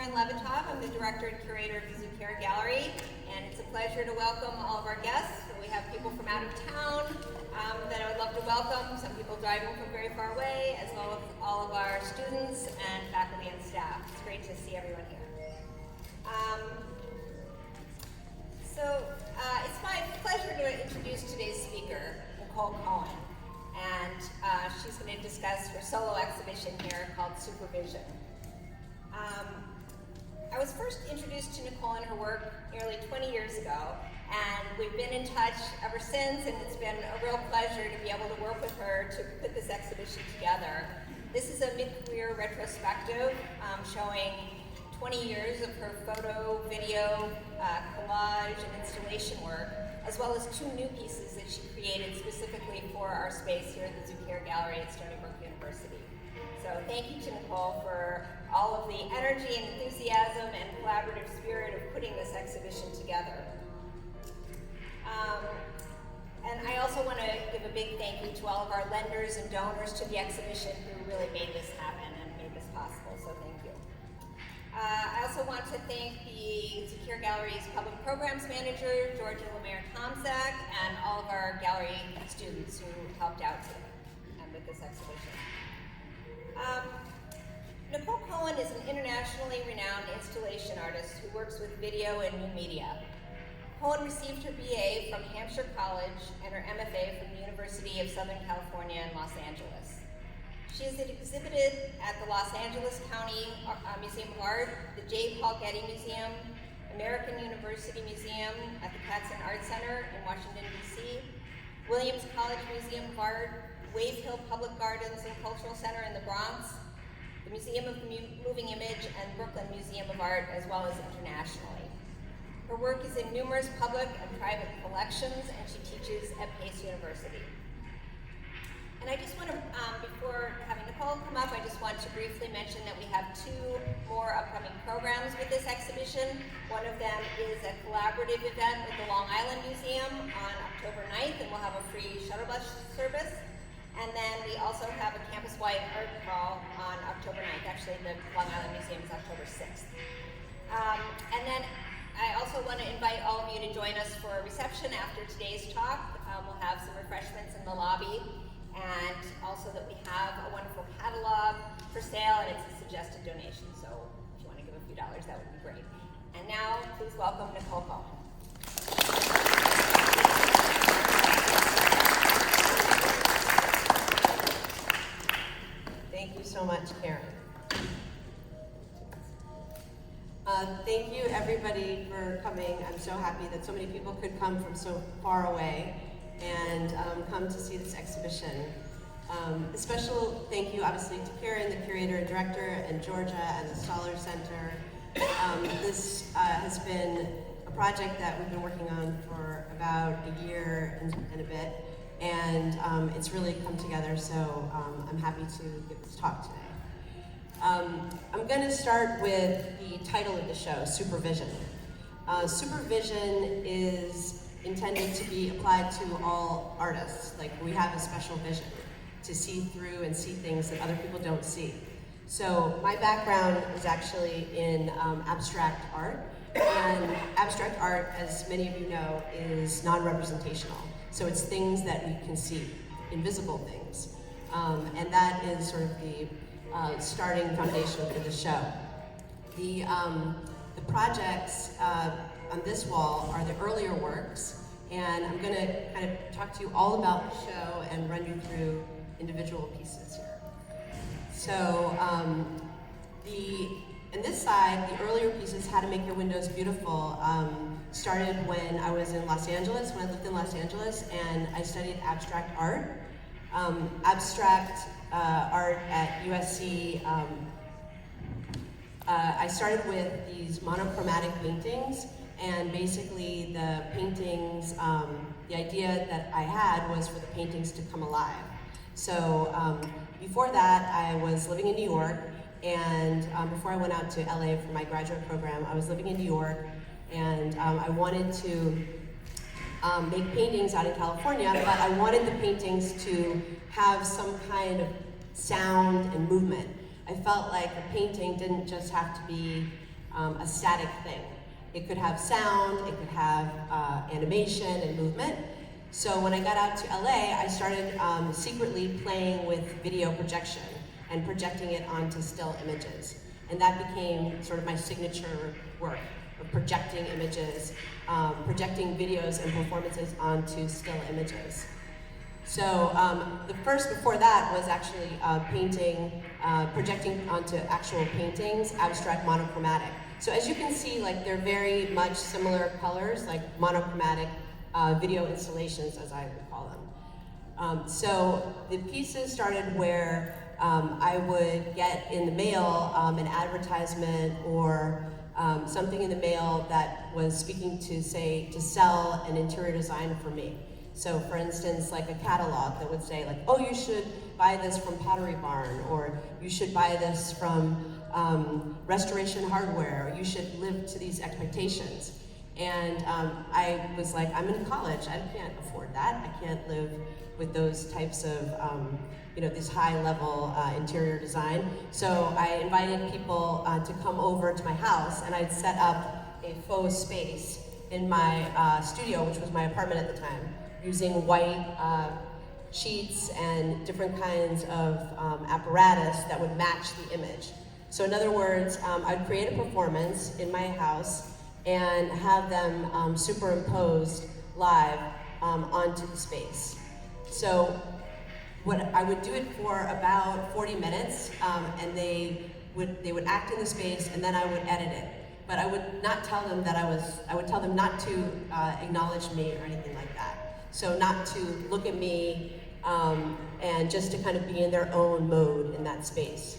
Karen Levitov. I'm the director and curator of the Zuccaire Gallery, and it's a pleasure to welcome all of our guests. So we have people from out of town that I would love to welcome, some people driving from very far away, as well as all of our students and faculty and staff. It's great to see everyone here. It's my pleasure to introduce today's speaker, Nicole Cohen, and she's going to discuss her solo exhibition here called Supervision. I was first introduced to Nicole and her work nearly 20 years ago, and we've been in touch ever since, and it's been a real pleasure to be able to work with her to put this exhibition together. This is a mid-career retrospective showing 20 years of her photo, video, collage, and installation work, as well as 2 new pieces that she created specifically for our space here at the Zuccaire Gallery at Stony Brook University. So thank you to Nicole for all of the energy and enthusiasm and collaborative spirit of putting this exhibition together. And I also want to give a big thank you to all of our lenders and donors to the exhibition who really made this happen and made this possible, so thank you. I also want to thank the Zuccaire Gallery's Public Programs Manager, Georgia Lemaire-Tomczak, and all of our gallery students who helped out today and with this exhibition. Nicole Cohen is an internationally renowned installation artist who works with video and new media. Cohen received her BA from Hampshire College and her MFA from the University of Southern California in Los Angeles. She has exhibited at the Los Angeles County Museum of Art, the J. Paul Getty Museum, American University Museum at the Katzen Art Center in Washington, D.C., Williams College Museum of Art, Wave Hill Public Gardens and Cultural Center in the Bronx, the Museum of Moving Image, and Brooklyn Museum of Art, as well as internationally. Her work is in numerous public and private collections, and she teaches at Pace University. And I just want to, before having Nicole come up, I just want to briefly mention that we have 2 more upcoming programs with this exhibition. One of them is a collaborative event with the Long Island Museum on October 9th, and we'll have a free shuttle bus service. And then we also have a campus-wide art crawl on October 9th. Actually, the Long Island Museum is October 6th. And then I also want to invite all of you to join us for a reception after today's talk. We'll have some refreshments in the lobby, and also that we have a wonderful catalog for sale, and it's a suggested donation. So if you want to give a few dollars, that would be great. And now, please welcome Nicole Cohen. Thank you so much, Karen. Thank you, everybody, for coming. I'm so happy that so many people could come from so far away and come to see this exhibition. A special thank you, obviously, to Karen, the curator and director, and Georgia and the Stoller Center. This has been a project that we've been working on for about a year and a bit. And it's really come together, so I'm happy to give this talk today. I'm going to start with the title of the show, Supervision. Supervision is intended to be applied to all artists. Like, we have a special vision to see through and see things that other people don't see. So my background is actually in abstract art, and abstract art, as many of you know, is non-representational. So it's things that we can see, invisible things. And that is sort of the starting foundation for the show. The projects on this wall are the earlier works, and I'm going to kind of talk to you all about the show and run you through individual pieces here. So on this side, the earlier pieces, How to Make Your Windows Beautiful, started when I was in Los Angeles, when I lived in Los Angeles, and I studied abstract art. Abstract art at USC, I started with these monochromatic paintings, and basically the paintings, the idea that I had was for the paintings to come alive. So before that, I was living in New York, and before I went out to LA for my graduate program, I was living in New York, and I wanted to make paintings out in California, but I wanted the paintings to have some kind of sound and movement. I felt like a painting didn't just have to be a static thing. It could have sound, it could have animation and movement. So when I got out to LA, I started secretly playing with video projection and projecting it onto still images. And that became sort of my signature work of projecting images, projecting videos and performances onto still images. So the first before that was actually projecting onto actual paintings, abstract monochromatic. So as you can see, like they're very much similar colors, like monochromatic video installations, as I would call them. So the pieces started where I would get in the mail an advertisement or something in the mail that was speaking to, say, to sell an interior design for me. So for instance, like a catalog that would say like, oh, you should buy this from Pottery Barn, or you should buy this from Restoration Hardware, or you should live to these expectations. And I was like, I'm in college, I can't afford that. I can't live with those types of, this high level interior design. So I invited people to come over to my house, and I'd set up a faux space in my studio, which was my apartment at the time, using white sheets and different kinds of apparatus that would match the image. So in other words, I'd create a performance in my house and have them superimposed live onto the space. So I would do it for about 40 minutes, and they would act in the space, and then I would edit it. But I would not tell them that I would tell them not to acknowledge me or anything like that. So not to look at me, and just to kind of be in their own mode in that space.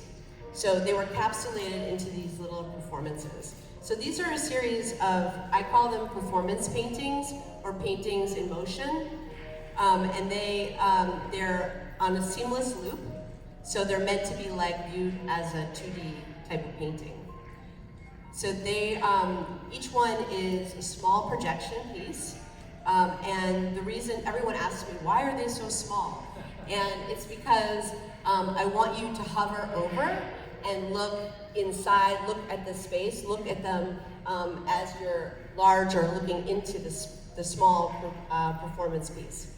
So they were capsulated into these little performances. So these are a series of, I call them performance paintings or paintings in motion. And they're on a seamless loop. So they're meant to be like viewed as a 2D type of painting. So each one is a small projection piece. And the reason everyone asks me, why are they so small? And it's because I want you to hover over and look inside, look at the space, look at them as you're large or looking into the small performance piece.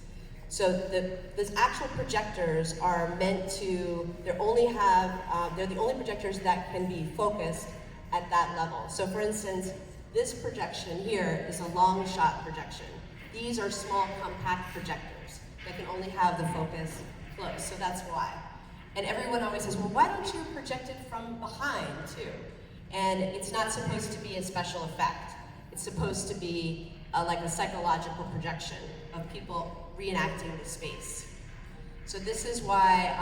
So the actual projectors are meant to, they're the only projectors that can be focused at that level. So for instance, this projection here is a long shot projection. These are small compact projectors that can only have the focus close, so that's why. And everyone always says, well, why don't you project it from behind too? And it's not supposed to be a special effect. It's supposed to be like a psychological projection of people reenacting the space. So this is why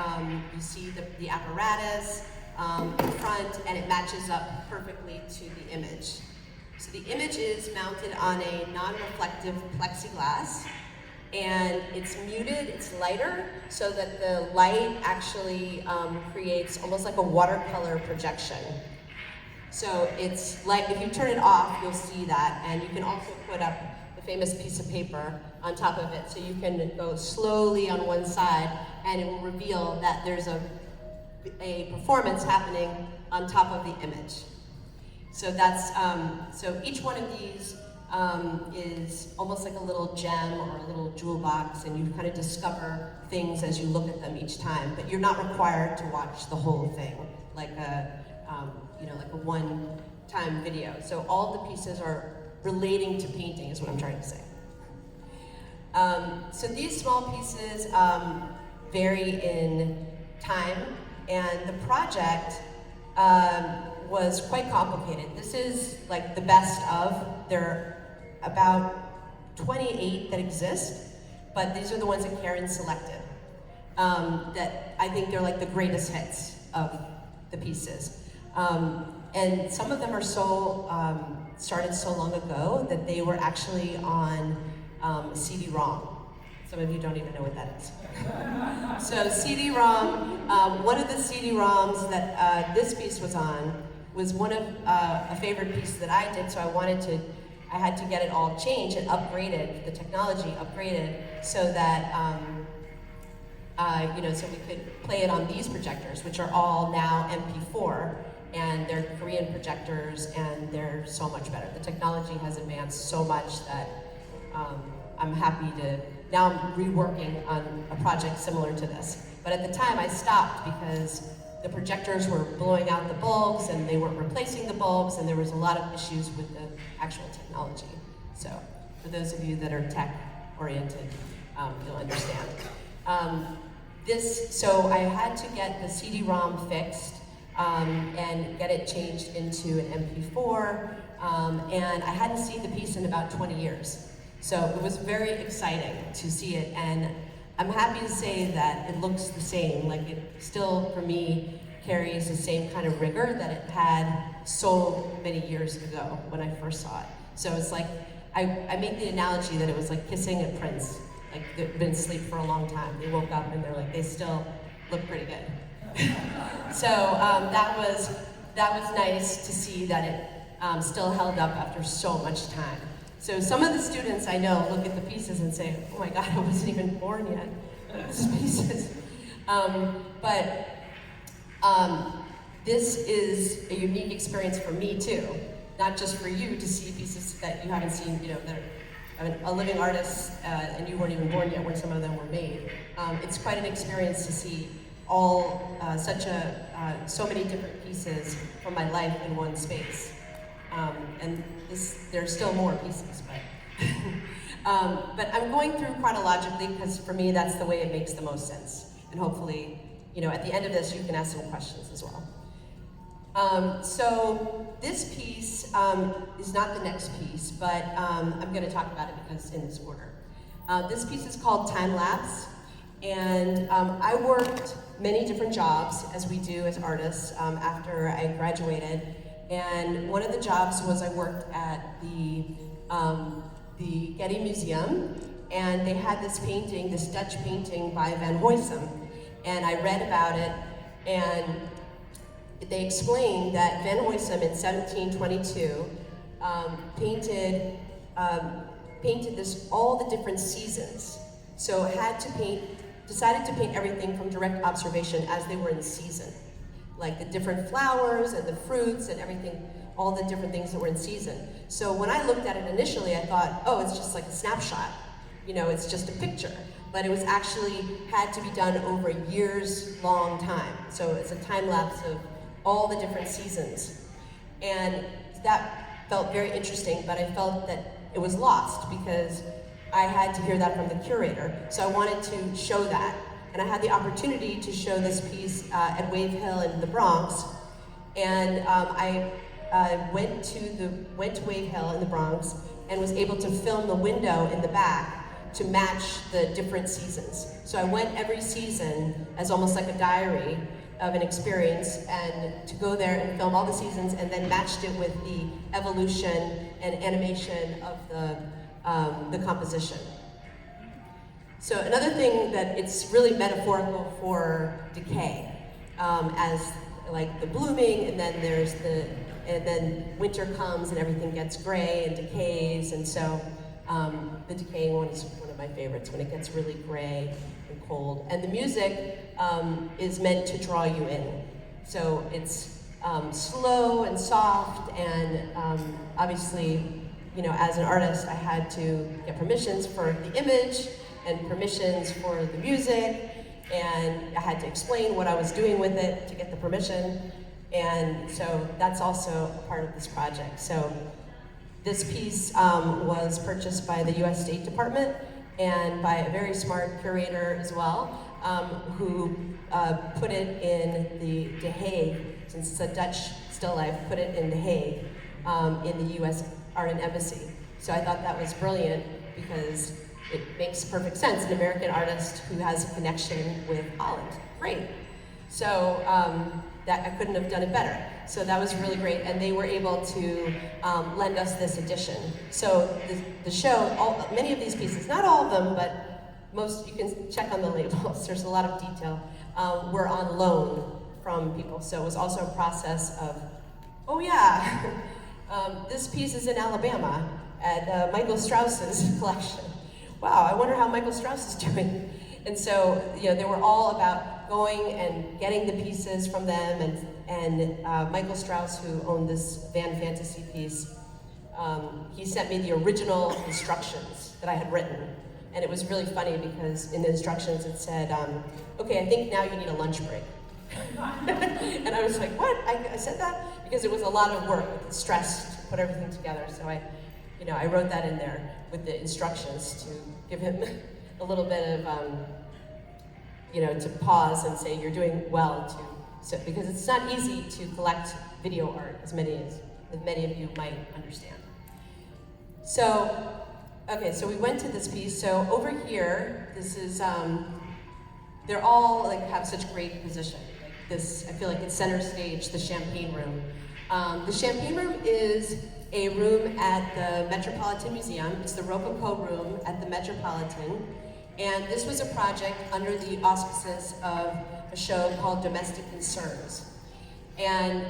you see the apparatus in front, and it matches up perfectly to the image. So the image is mounted on a non-reflective plexiglass, and it's muted, it's lighter, so that the light actually creates almost like a watercolor projection. So it's like, if you turn it off, you'll see that, and you can also put up the famous piece of paper on top of it, so you can go slowly on one side, and it will reveal that there's a performance happening on top of the image. So that's, so each one of these is almost like a little gem or a little jewel box, and you kind of discover things as you look at them each time, but you're not required to watch the whole thing, like a one-time video. So all the pieces are relating to painting is what I'm trying to say. So these small pieces vary in time, and the project was quite complicated. This is like the best of. There are about 28 that exist, but these are the ones that Karen selected. That I think they're like the greatest hits of the pieces. And some of them are started so long ago that they were actually on CD-ROM. Some of you don't even know what that is. So CD-ROM, one of the CD-ROMs that this piece was on was one of a favorite piece that I did, so I had to get it all changed and upgraded, the technology upgraded, so that, so we could play it on these projectors, which are all now MP4, and they're Korean projectors, and they're so much better. The technology has advanced so much that I'm happy to, now I'm reworking on a project similar to this. But at the time I stopped because the projectors were blowing out the bulbs and they weren't replacing the bulbs, and there was a lot of issues with the actual technology. So for those of you that are tech oriented, you'll understand. So I had to get the CD-ROM fixed and get it changed into an MP4, and I hadn't seen the piece in about 20 years. So it was very exciting to see it, and I'm happy to say that it looks the same. Like, it still, for me, carries the same kind of rigor that it had so many years ago when I first saw it. So it's like, I make the analogy that it was like kissing a prince. Like, they've been asleep for a long time. They woke up and they're like, they still look pretty good. So that was nice to see that it still held up after so much time. So some of the students I know look at the pieces and say, oh my God, I wasn't even born yet. These pieces. This is a unique experience for me too. Not just for you to see pieces that you haven't seen, that are a living artist, and you weren't even born yet when some of them were made. It's quite an experience to see all so many different pieces from my life in one space. And there's still more pieces, but I'm going through chronologically because for me that's the way it makes the most sense. And hopefully, at the end of this you can ask some questions as well. So this piece is not the next piece, but I'm going to talk about it because it's in this order. This piece is called Time Lapse, and I worked many different jobs, as we do as artists, after I graduated. And one of the jobs was I worked at the Getty Museum, and they had this painting, this Dutch painting by Van Huysum, and I read about it, and they explained that Van Huysum in 1722 painted all the different seasons. So decided to paint everything from direct observation as they were in season. Like the different flowers and the fruits and everything, all the different things that were in season. So when I looked at it initially, I thought, oh, it's just like a snapshot. It's just a picture. But it was actually had to be done over a years-long time. So it's a time lapse of all the different seasons. And that felt very interesting, but I felt that it was lost because I had to hear that from the curator. So I wanted to show that. And I had the opportunity to show this piece at Wave Hill in the Bronx. And I went to Wave Hill in the Bronx and was able to film the window in the back to match the different seasons. So I went every season as almost like a diary of an experience, and to go there and film all the seasons, and then matched it with the evolution and animation of the composition. So another thing that it's really metaphorical for decay, as like the blooming, and then and then winter comes and everything gets gray and decays, and so the decaying one is one of my favorites when it gets really gray and cold. And the music is meant to draw you in. So it's slow and soft, and obviously, as an artist, I had to get permissions for the image and permissions for the music, and I had to explain what I was doing with it to get the permission. And so that's also a part of this project. So this piece was purchased by the US State Department and by a very smart curator as well, who put it in The Hague, since it's a Dutch still life, put it in The Hague in the US Art and Embassy. So I thought that was brilliant because it makes perfect sense. An American artist who has a connection with Holland, great. So that I couldn't have done it better. So that was really great, and they were able to lend us this edition. So the show, many of these pieces, not all of them, but most, you can check on the labels, there's a lot of detail, were on loan from people. So it was also a process of, oh yeah, this piece is in Alabama at Michael Strauss's collection. Wow, I wonder how Michael Strauss is doing. And so, they were all about going and getting the pieces from them, and Michael Strauss, who owned this Van Fantasy piece, he sent me the original instructions that I had written. And it was really funny because in the instructions it said, okay, I think now you need a lunch break. And I was like, what? I said that? Because it was a lot of work, stress to put everything together. So I wrote that in there with the instructions to give him a little bit of, to pause and say, you're doing well because it's not easy to collect video art, as many of you might understand. So, okay, so we went to this piece. So over here, this is, they're all have such great position. This, I feel like it's center stage, the Champagne Room. The Champagne Room is a room at the Metropolitan Museum. It's the Rococo Room at the Metropolitan. And this was a project under the auspices of a show called Domestic Concerns. And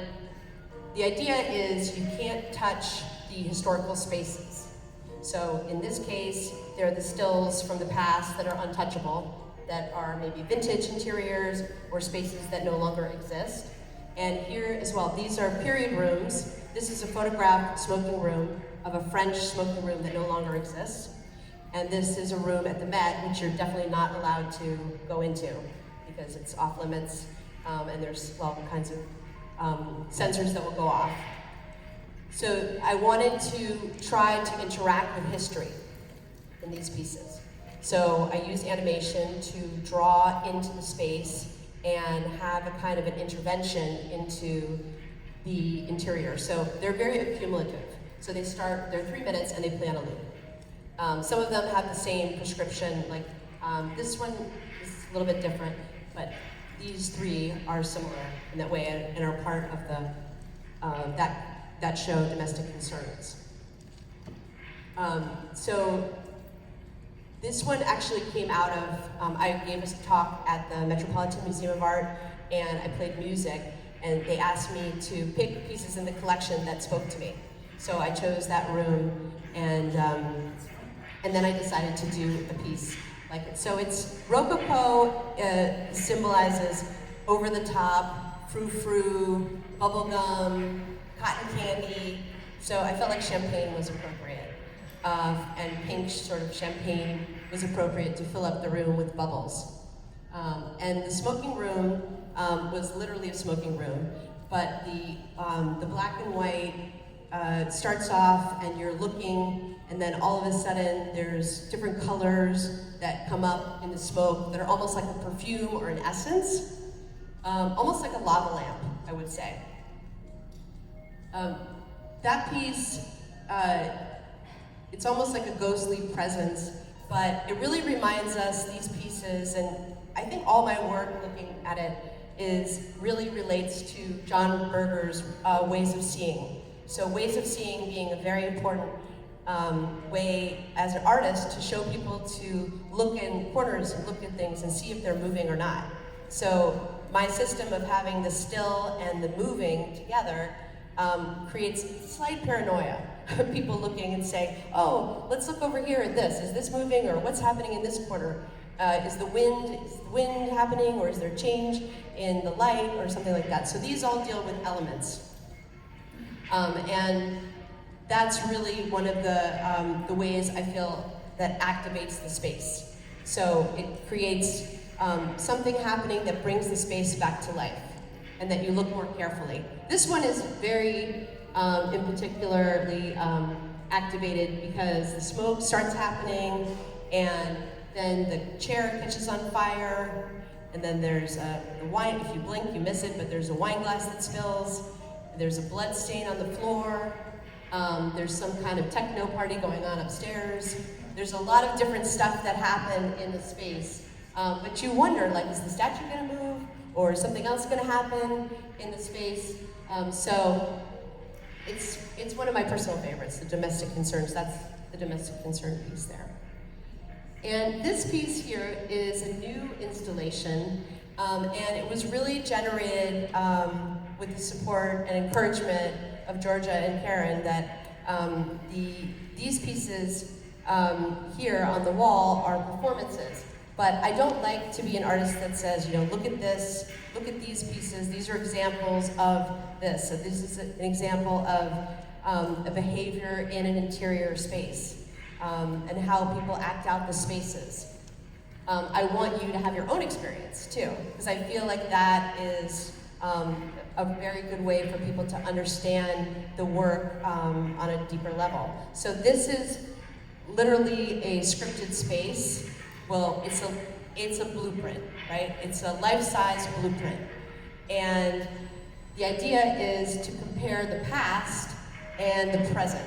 the idea is you can't touch the historical spaces. So in this case, there are the stills from the past that are untouchable, that are maybe vintage interiors or spaces that no longer exist. And here as well, these are period rooms. This is a photographed smoking room of a French smoking room that no longer exists. And this is a room at the Met, which you're definitely not allowed to go into because it's off limits, and there's all kinds of sensors that will go off. So I wanted to try to interact with history in these pieces. So I used animation to draw into the space and have a kind of an intervention into the interior. So they're very accumulative. So they're 3 minutes and they play on a loop. Some of them have the same prescription, like this one is a little bit different, but these three are similar in that way and are part of the that show, Domestic Concerns. So this one actually came out of, I gave a talk at the Metropolitan Museum of Art, and I played music, and they asked me to pick pieces in the collection that spoke to me. So I chose that room, and then I decided to do a piece like it. So it's Rococo symbolizes over the top, frou-frou, bubblegum, cotton candy. So I felt like champagne was appropriate. And pink sort of champagne was appropriate to fill up the room with bubbles. And the smoking room was literally a smoking room, but the black and white starts off and you're looking, and then all of a sudden there's different colors that come up in the smoke that are almost like a perfume or an essence, almost like a lava lamp, I would say. That piece, it's almost like a ghostly presence, but it really reminds us, these pieces, and I think all my work looking at it really relates to John Berger's ways of seeing. So ways of seeing being a very important way as an artist to show people to look in corners and look at things and see if they're moving or not. So my system of having the still and the moving together creates slight paranoia. People looking and saying, oh, let's look over here at this. Is this moving, or what's happening in this corner? Is the wind happening, or is there change in the light, or something like that? So these all deal with elements. And that's really one of the ways I feel that activates the space. So it creates something happening that brings the space back to life, and that you look more carefully. This one is very in particularly activated because the smoke starts happening, and then the chair catches on fire, and then there's the wine. If you blink, you miss it, but there's a wine glass that spills. There's a blood stain on the floor. There's some kind of techno party going on upstairs. There's a lot of different stuff that happen in the space, but you wonder, like, is the statue going to move, or is something else going to happen in the space? So it's one of my personal favorites, the Domestic Concerns. That's the Domestic Concern piece there. And this piece here is a new installation, and it was really generated with the support and encouragement of Georgia and Karen, that these pieces here on the wall are performances. But I don't like to be an artist that says, you know, look at this, look at these pieces, these are examples of this. So this is an example of a behavior in an interior space, and how people act out the spaces. I want you to have your own experience too, because I feel like that is a very good way for people to understand the work on a deeper level. So this is literally a scripted space. Well, it's a blueprint, right? It's a life-size blueprint. And the idea is to compare the past and the present.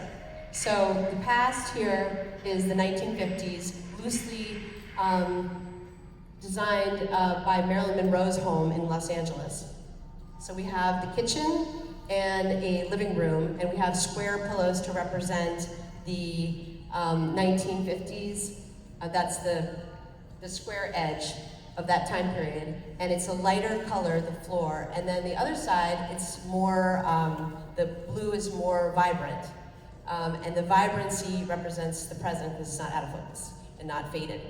So the past here is the 1950s, loosely designed by Marilyn Monroe's home in Los Angeles. So we have the kitchen and a living room, and we have square pillows to represent the 1950s. That's the square edge of that time period, and it's a lighter color, the floor. And then the other side, it's more, the blue is more vibrant. And the vibrancy represents the present because it's not out of focus and not faded.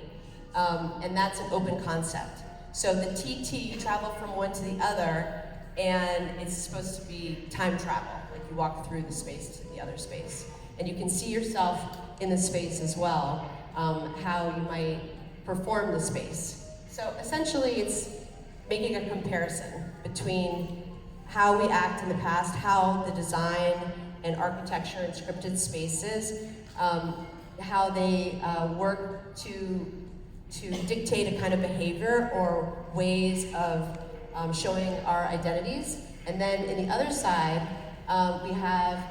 And that's an open concept. So the TT, you travel from one to the other, and it's supposed to be time travel, like you walk through the space to the other space. And you can see yourself in the space as well, how you might perform the space. So essentially it's making a comparison between how we act in the past, how the design and architecture and scripted spaces, how they work to dictate a kind of behavior or ways of showing our identities. And then in the other side, we have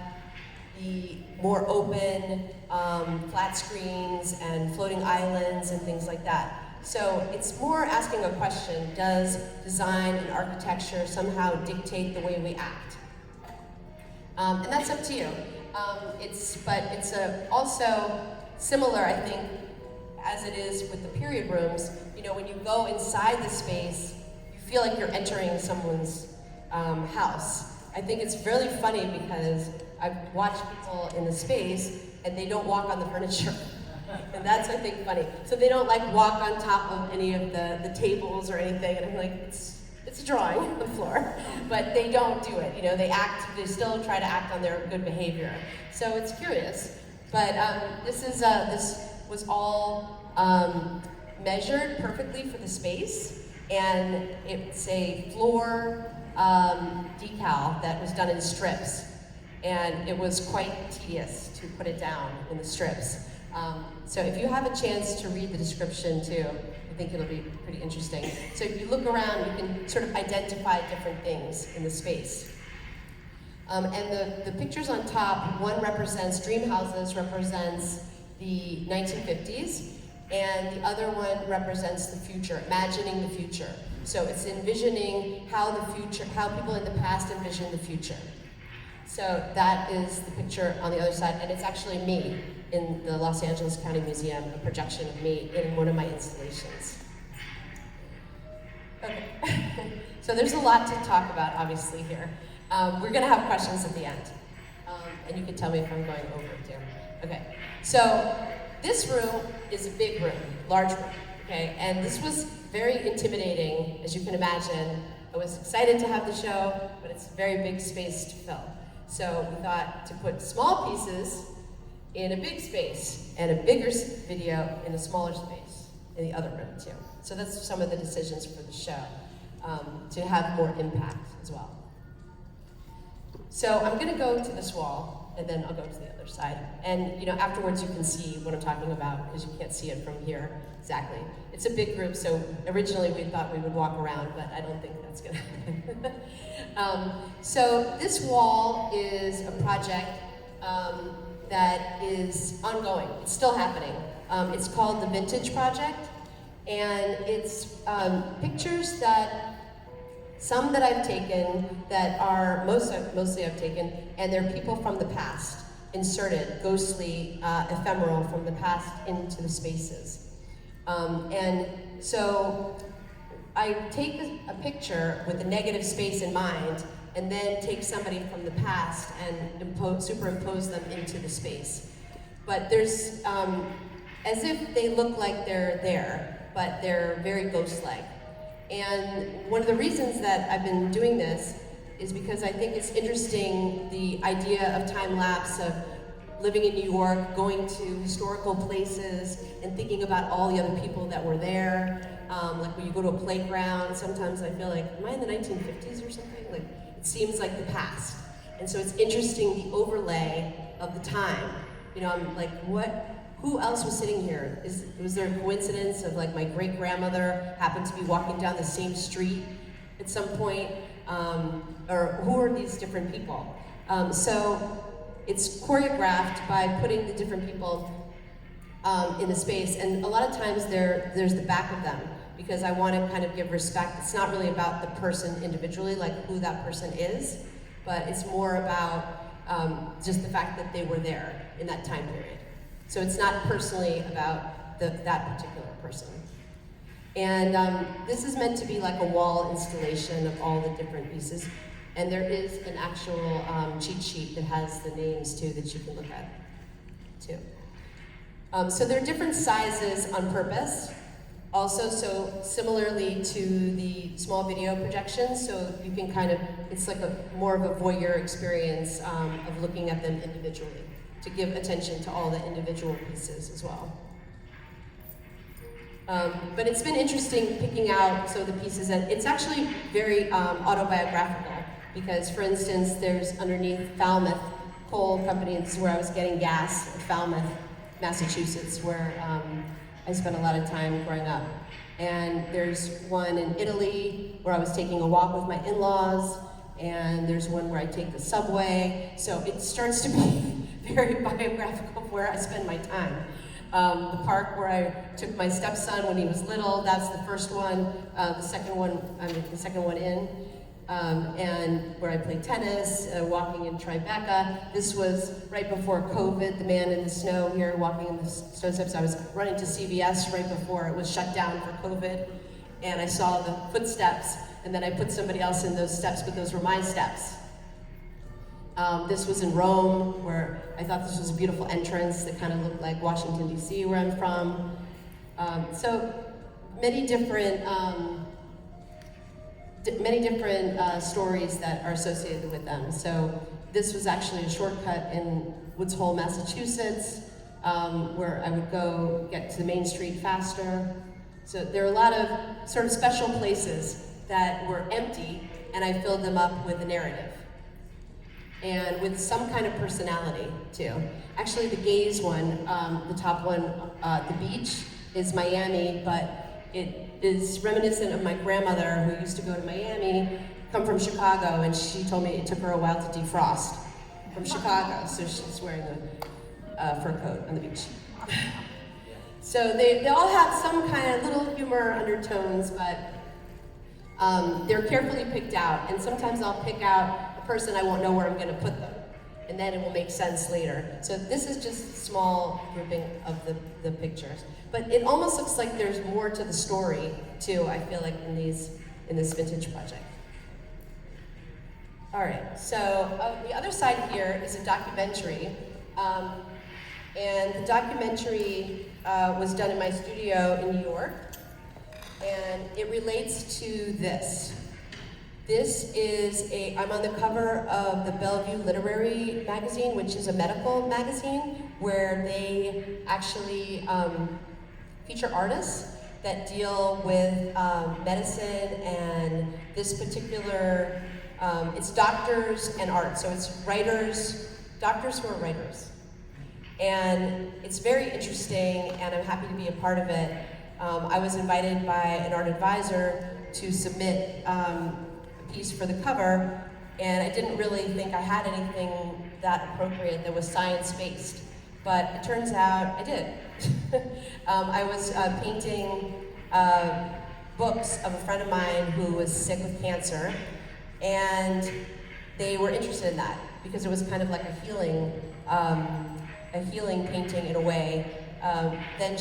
the more open flat screens and floating islands and things like that. So it's more asking a question: does design and architecture somehow dictate the way we act? And that's up to you. It's also similar, I think, as it is with the period rooms. You know, when you go inside the space, you feel like you're entering someone's house. I think it's really funny because I've watched people in the space and they don't walk on the furniture. And that's, I think, funny. So they don't like walk on top of any of the tables or anything, and I'm like, it's a drawing on the floor. But they don't do it, you know, they still try to act on their good behavior. So it's curious. But this was all measured perfectly for the space, and it's a floor decal that was done in strips. And it was quite tedious to put it down in the strips. So if you have a chance to read the description too, I think it'll be pretty interesting. So if you look around, you can sort of identify different things in the space. And the pictures on top, one represents dream houses, represents the 1950s, and the other one represents the future, imagining the future. So it's envisioning how people in the past envision the future. So that is the picture on the other side, and it's actually me in the Los Angeles County Museum, a projection of me in one of my installations. Okay, so there's a lot to talk about, obviously, here. We're gonna have questions at the end, and you can tell me if I'm going over it too. Okay, so this room is a big room, large room, okay? And this was very intimidating, as you can imagine. I was excited to have the show, but it's a very big space to fill. So we thought to put small pieces in a big space and a bigger video in a smaller space in the other room too. So that's some of the decisions for the show, to have more impact as well. So I'm gonna go to this wall and then I'll go to the other side. And you know, afterwards you can see what I'm talking about because you can't see it from here exactly. It's a big group, so originally we thought we would walk around, but I don't think that's gonna happen. So this wall is a project that is ongoing. It's still happening. It's called the Vintage Project, and it's pictures that some that I've taken that are mostly I've taken, and they're people from the past, inserted, ghostly, ephemeral from the past into the spaces. And so I take a picture with a negative space in mind, and then take somebody from the past and superimpose them into the space. But there's, as if they look like they're there, but they're very ghost-like. And one of the reasons that I've been doing this is because I think it's interesting, the idea of time-lapse, of living in New York, going to historical places, and thinking about all the other people that were there. Like when you go to a playground, sometimes I feel like, am I in the 1950s or something? Like, it seems like the past. And so it's interesting, the overlay of the time. You know, I'm like, who else was sitting here? Was there a coincidence of like my great-grandmother happened to be walking down the same street at some point? Or who are these different people? So it's choreographed by putting the different people in the space, and a lot of times there's the back of them, because I want to kind of give respect. It's not really about the person individually, like who that person is, but it's more about just the fact that they were there in that time period. So it's not personally about that particular person. And this is meant to be like a wall installation of all the different pieces. And there is an actual cheat sheet that has the names too that you can look at too. So they're different sizes on purpose. Also, so similarly to the small video projections, so you can kind of, it's like more of a voyeur experience of looking at them individually, to give attention to all the individual pieces as well. But it's been interesting picking out the pieces, and it's actually very autobiographical, because for instance, there's underneath Falmouth Coal Company, this is where I was getting gas at Falmouth, Massachusetts, where I spent a lot of time growing up. And there's one in Italy where I was taking a walk with my in-laws, and there's one where I take the subway. So it starts to be very biographical of where I spend my time. The park where I took my stepson when he was little, that's the first one. The second one in. And where I played tennis, walking in Tribeca. This was right before COVID, the man in the snow here, walking in the snow steps. I was running to CVS right before it was shut down for COVID, and I saw the footsteps, and then I put somebody else in those steps, but those were my steps. This was in Rome, where I thought this was a beautiful entrance that kind of looked like Washington, D.C., where I'm from. So many different stories that are associated with them. So this was actually a shortcut in Woods Hole, Massachusetts, where I would go get to the main street faster. So there are a lot of sort of special places that were empty, and I filled them up with a narrative. And with some kind of personality, too. Actually, the gaze one, the top one, the beach, is Miami, but it is reminiscent of my grandmother, who used to go to Miami, come from Chicago, and she told me it took her a while to defrost from Chicago, so she's wearing a fur coat on the beach. So they all have some kind of little humor undertones, but they're carefully picked out, and sometimes I'll pick out a person I won't know where I'm going to put them, and then it will make sense later. So this is just a small grouping of the pictures. But it almost looks like there's more to the story, too, I feel like, in this vintage project. All right, so the other side here is a documentary. And the documentary was done in my studio in New York. And it relates to this. This is I'm on the cover of the Bellevue Literary Magazine, which is a medical magazine, where they actually feature artists that deal with medicine, and this particular, it's doctors and art. So it's writers, doctors who are writers. And it's very interesting, and I'm happy to be a part of it. I was invited by an art advisor to submit a piece for the cover, and I didn't really think I had anything that appropriate that was science-based, but it turns out I did. I was painting books of a friend of mine who was sick with cancer, and they were interested in that because it was kind of like a healing painting in a way. Then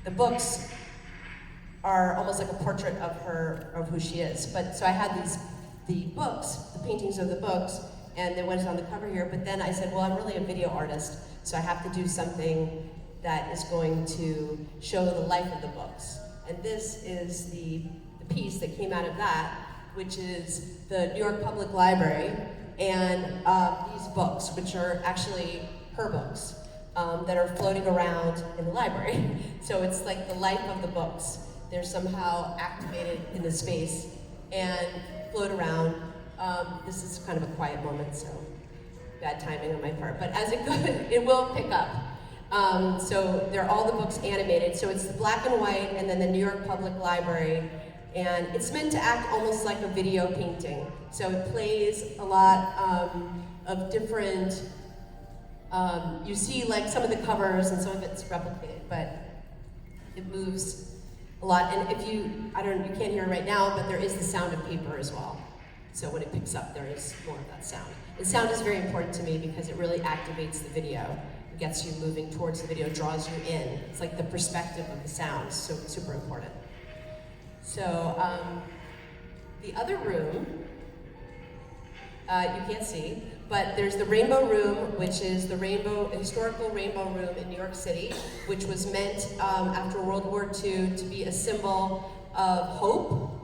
the books are almost like a portrait of who she is. But so I had the paintings of the books, and then went on the cover here. But then I said, well, I'm really a video artist, so I have to do something that is going to show the life of the books. And this is the piece that came out of that, which is the New York Public Library and these books, which are actually her books, that are floating around in the library. So it's like the life of the books. They're somehow activated in the space and float around. This is kind of a quiet moment, so bad timing on my part, but as it goes, it will pick up. So they're all the books animated. So it's the black and white and then the New York Public Library. And it's meant to act almost like a video painting. So it plays a lot of different, you see like some of the covers and some of it's replicated, but it moves a lot. And if you can't hear it right now, but there is the sound of paper as well. So when it picks up, there is more of that sound. And sound is very important to me because it really activates the video. It gets you moving towards the video, draws you in. It's like the perspective of the sound, so it's super important. So the other room, you can't see, but there's the Rainbow Room, which is the historical Rainbow Room in New York City, which was meant after World War II to be a symbol of hope,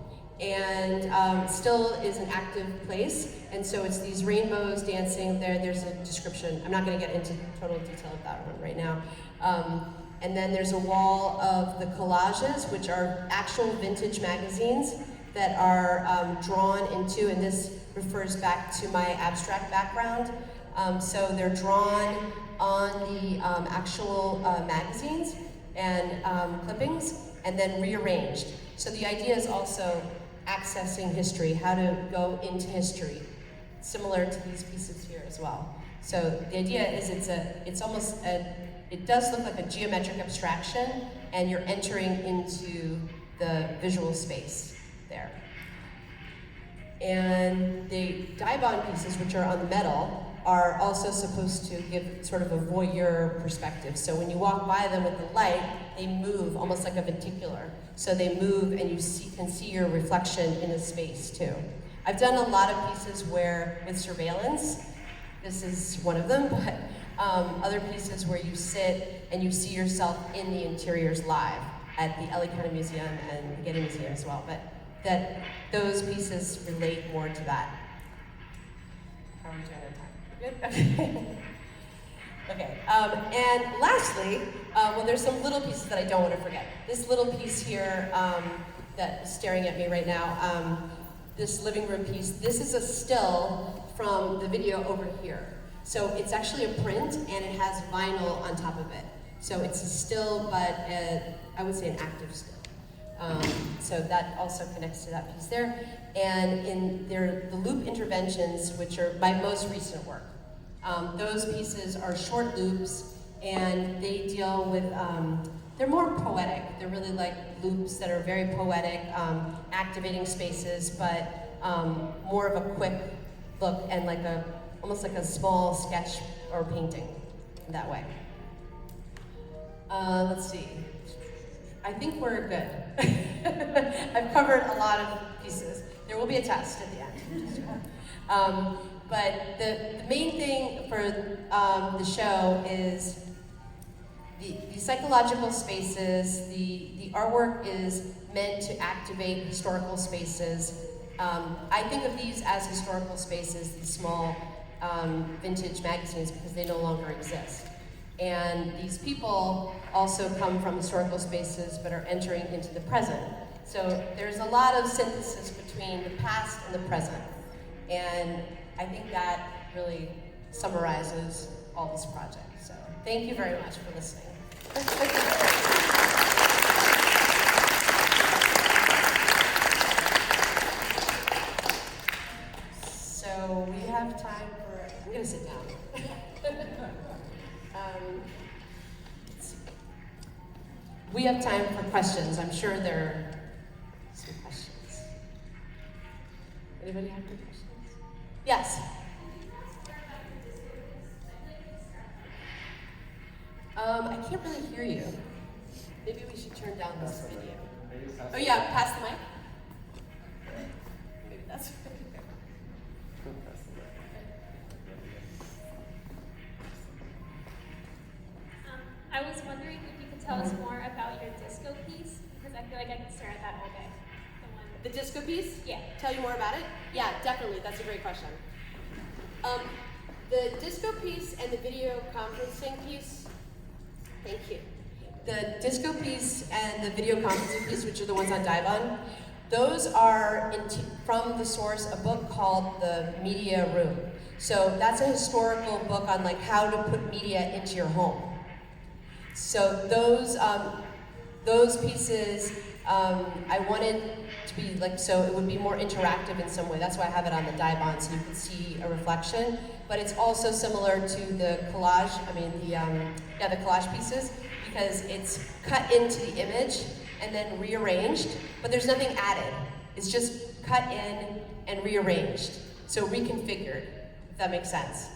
and still is an active place. And so it's these rainbows dancing there. There's a description. I'm not going to get into total detail of that one right now. And then there's a wall of the collages, which are actual vintage magazines that are drawn into, and this refers back to my abstract background. So they're drawn on the actual magazines and clippings, and then rearranged. So the idea is also accessing history, how to go into history, similar to these pieces here as well. So the idea is it does look like a geometric abstraction, and you're entering into the visual space there. And the die-bond pieces, which are on the metal, are also supposed to give sort of a voyeur perspective. So when you walk by them with the light, they move almost like a ventricular. So they move and you can see your reflection in a space too. I've done a lot of pieces with surveillance. This is one of them, but other pieces where you sit and you see yourself in the interiors live at the LA County Museum and the Getty Museum as well, but that those pieces relate more to that. How are we doing on time? Good? Okay, and lastly, well, there's some little pieces that I don't want to forget. This little piece here that is staring at me right now, this living room piece, this is a still from the video over here. So it's actually a print, and it has vinyl on top of it. So it's a still, but I would say an active still. So that also connects to that piece there. And in the loop interventions, which are my most recent work. Those pieces are short loops, and they deal with, they're more poetic. They're really like loops that are very poetic, activating spaces, but more of a quick look and like almost like a small sketch or painting that way. Let's see. I think we're good. I've covered a lot of pieces. There will be a test at the end. But the main thing for the show is the psychological spaces. The artwork is meant to activate historical spaces. I think of these as historical spaces, the small vintage magazines, because they no longer exist. And these people also come from historical spaces but are entering into the present. So there's a lot of synthesis between the past and the present. And I think that really summarizes all this project. So thank you very much for listening. So we have time for, I'm gonna sit down. Let's see. We have time for questions. I'm sure there are some questions. Anybody have any questions? Yes. I can't really hear you. Maybe we should turn down this video. Oh yeah, pass the mic. Maybe that's I was wondering tell us more about your disco piece? Because I feel like I could stare at that all day. The disco piece? Yeah. Tell you more about it? Yeah, definitely. That's a great question. The disco piece and the video conferencing piece, thank you. The disco piece and the video conferencing piece, which are the ones on Dibon, those are from the source, a book called The Media Room. So that's a historical book on like how to put media into your home. So those pieces, I wanted to be like, so it would be more interactive in some way. That's why I have it on the Dibon, so you can see a reflection. But it's also similar to the collage, the collage pieces, because it's cut into the image and then rearranged, but there's nothing added. It's just cut in and rearranged, so reconfigured, if that makes sense.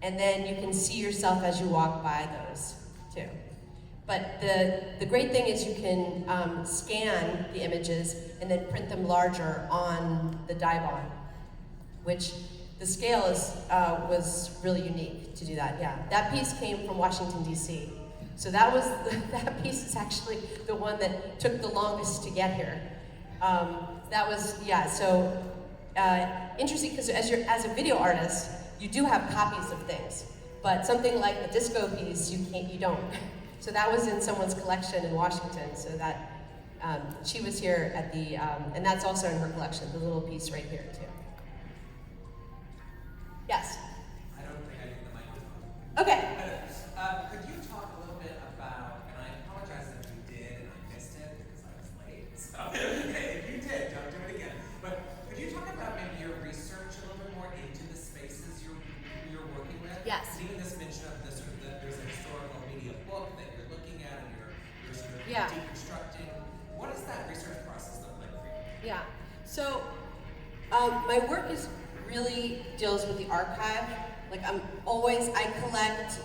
And then you can see yourself as you walk by those, too. But the great thing is you can scan the images and then print them larger on the Dibon, which the scale was really unique to do that, yeah. That piece came from Washington, D.C. So that piece is actually the one that took the longest to get here. Interesting, because as a video artist, you do have copies of things, but something like the disco piece, you don't. So that was in someone's collection in Washington, so that she was here at the, and that's also in her collection, the little piece right here too. Yes? I don't think I need the microphone. Okay. Could you talk a little bit about, and I apologize if you did and I missed it because I was late, so hey, if you did, don't do it again. But could you talk about maybe your research a little bit more into the spaces you're working with? Yes. Even this mention of this, that there's a historical media book that you're looking at and you're sort of Yeah. deconstructing. What does that research process look like for you? Yeah. So my work really deals with the archive. Like I collect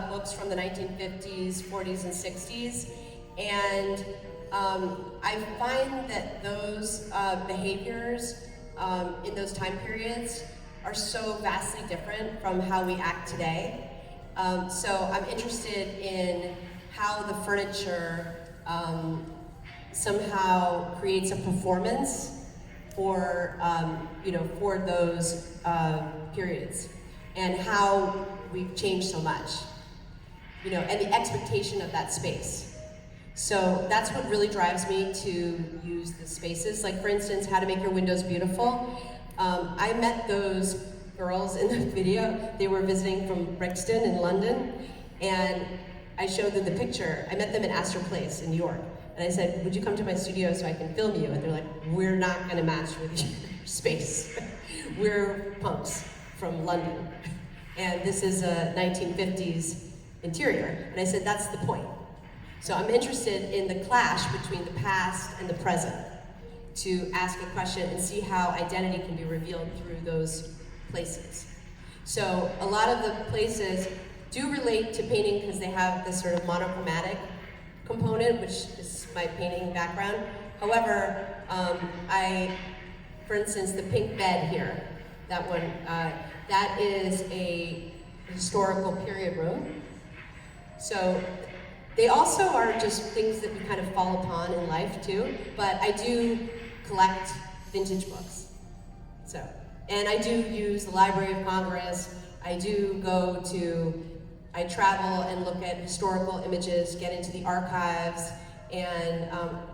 books from the 1950s, 40s, and 60s, and I find that those behaviors in those time periods are so vastly different from how we act today. So I'm interested in how the furniture somehow creates a performance for for those periods, and how we've changed so much, and the expectation of that space. So that's what really drives me to use the spaces. Like for instance, how to make your windows beautiful. I met those girls in the video. They were visiting from Brixton in London, and I showed them the picture. I met them in Astor Place in New York. And I said, would you come to my studio so I can film you? And they're like, we're not gonna match with your space. We're punks from London. And this is a 1950s interior. And I said, that's the point. So I'm interested in the clash between the past and the present, to ask a question and see how identity can be revealed through those places. So a lot of the places do relate to painting because they have this sort of monochromatic component, which is my painting background. However, for instance, the pink bed here, that one, that is a historical period room. So they also are just things that we kind of fall upon in life too, but I do collect vintage books. So, and I do use the Library of Congress. I travel and look at historical images, get into the archives, and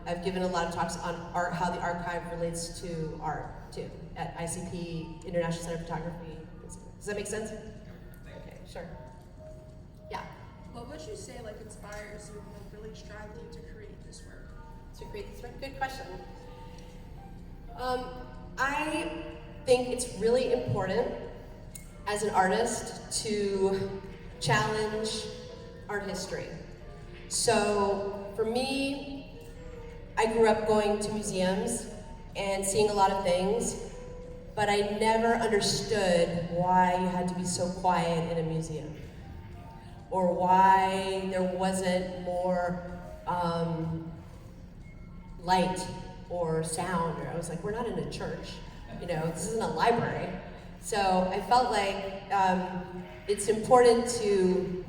I've given a lot of talks on art, how the archive relates to art too, at ICP, International Center for Photography. Does that make sense? Okay, sure. Yeah. What would you say inspires you really striving to create this work? To create this work? Good question. I think it's really important as an artist to challenge art history. So for me, I grew up going to museums and seeing a lot of things, but I never understood why you had to be so quiet in a museum, or why there wasn't more light or sound. Or I was like, we're not in a church, this isn't a library. So I felt like it's important to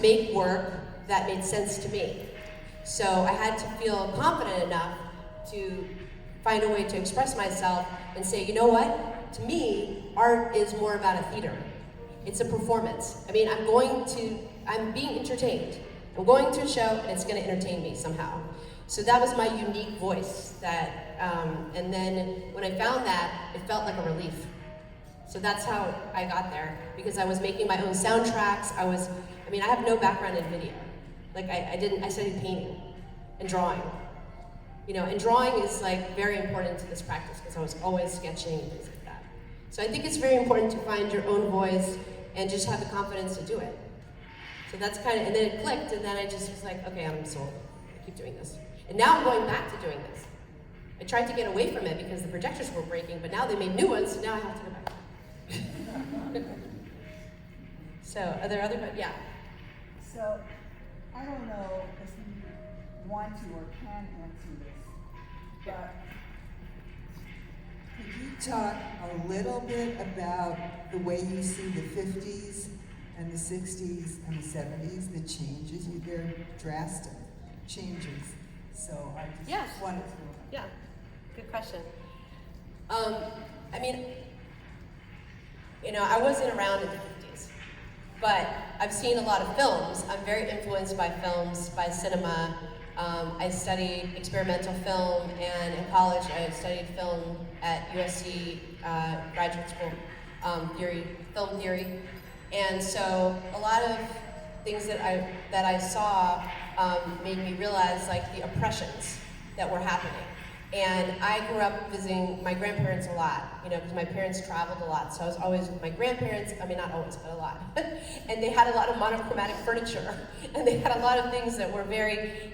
make work that made sense to me. So I had to feel confident enough to find a way to express myself and say, you know what? To me, art is more about a theater. It's a performance. I mean, I'm being entertained. I'm going to a show and it's going to entertain me somehow. So that was my unique voice. And then when I found that, it felt like a relief. So that's how I got there, because I was making my own soundtracks. I have no background in video. Like I studied painting and drawing. And drawing is like very important to this practice because I was always sketching and things like that. So I think it's very important to find your own voice and just have the confidence to do it. So that's and then it clicked, and then I just was like, okay, I'm sold. I keep doing this. And now I'm going back to doing this. I tried to get away from it because the projectors were breaking, but now they made new ones, so now I have to go back. So, are there other, yeah. So, I don't know if you want to or can answer this, but could you talk a little bit about the way you see the 50s and the 60s and the 70s, the changes? They're drastic changes. So I just wanted to. Yeah, good question. I wasn't around in the 50s, but I've seen a lot of films. I'm very influenced by films, by cinema. I studied experimental film, and in college I studied film at USC graduate school, film theory. And so a lot of things that I saw made me realize like the oppressions that were happening. And I grew up visiting my grandparents a lot, because my parents traveled a lot. So I was always with my grandparents, not always, but a lot. And they had a lot of monochromatic furniture. And they had a lot of things that were very,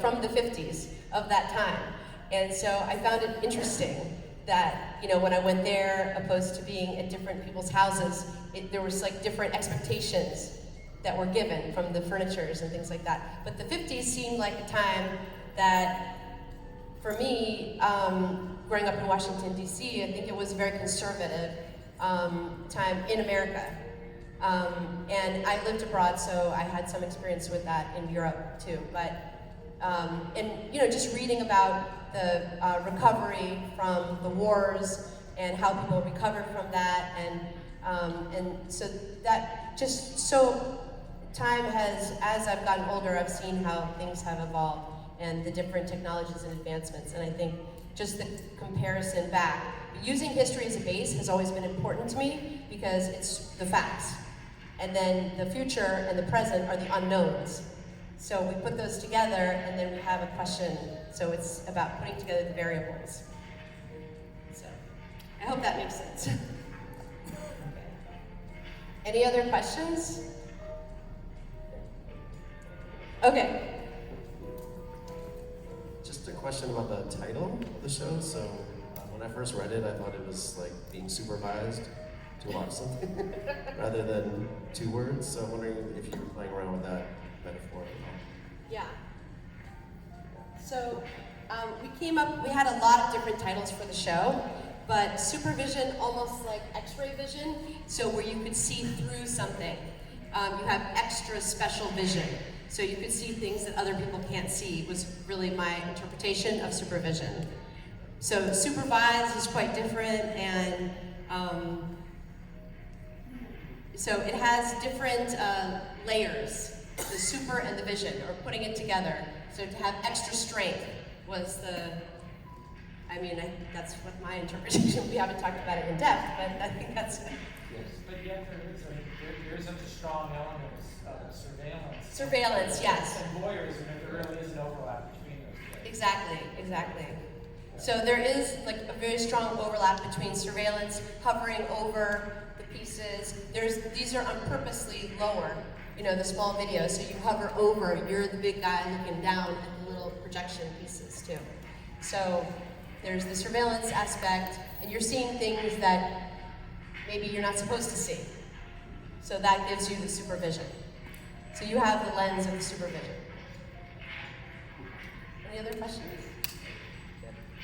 from the 50s of that time. And so I found it interesting that, when I went there, opposed to being at different people's houses, there was like different expectations that were given from the furnitures and things like that. But the 50s seemed like a time that, for me, growing up in Washington, D.C., I think it was a very conservative time in America. And I lived abroad, so I had some experience with that in Europe too. But, just reading about the recovery from the wars and how people recovered from that, and so that time has, as I've gotten older, I've seen how things have evolved and the different technologies and advancements. And I think just the comparison back, using history as a base has always been important to me because it's the facts. And then the future and the present are the unknowns. So we put those together and then we have a question. So it's about putting together the variables. So I hope that makes sense. Any other questions? Okay. Just a question about the title of the show. So when I first read it, I thought it was like being supervised to watch something rather than 2 words. So I'm wondering if you were playing around with that metaphor at all. Yeah. So we had a lot of different titles for the show, but supervision, almost like x-ray vision, so where you could see through something. You have extra special vision. So you could see things that other people can't see, was really my interpretation of supervision. So supervise is quite different, and so it has different layers, the super and the vision, or putting it together. So to have extra strength was that's what my interpretation. We haven't talked about it in depth, but I think that's it. Yes, but yet there is such a strong element of surveillance. Surveillance, yes. And voyeurism, and there really is an overlap between those two. Exactly. So there is like a very strong overlap between surveillance, hovering over the pieces. These are purposely lower, the small videos, so you hover over, you're the big guy looking down at the little projection pieces too. So there's the surveillance aspect, and you're seeing things that maybe you're not supposed to see. So that gives you the supervision. So you have the lens of the supervision. Any other questions?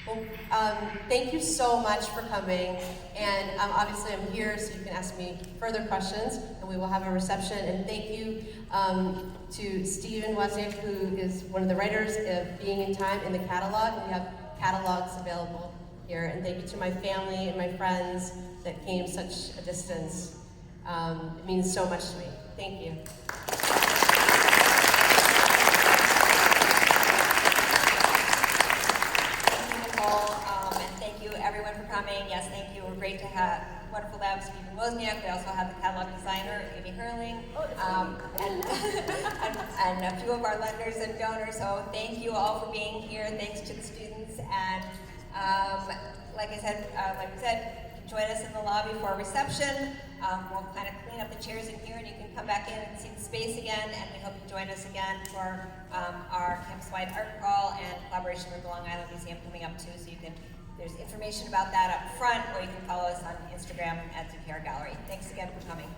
Well, thank you so much for coming, and obviously I'm here so you can ask me further questions, and we will have a reception. And thank you to Stephen Wozniak, who is one of the writers of Being in Time in the catalog. We have catalogs available here, and thank you to my family and my friends that came such a distance. It means so much to me. Thank you. And thank you everyone for coming. Yes, thank you. We're great to have, wonderful to have Stephen Wozniak. We also have the catalog designer, Amy Hurling, and a few of our lenders and donors. So thank you all for being here. Thanks to the students. And like I said, join us in the lobby for a reception. We'll kind of clean up the chairs in here, and you can come back in and see the space again. And we hope you join us again for our campus-wide art crawl and collaboration with the Long Island Museum coming up too. So you can, there's information about that up front, or you can follow us on Instagram at Zuccaire Gallery. Thanks again for coming.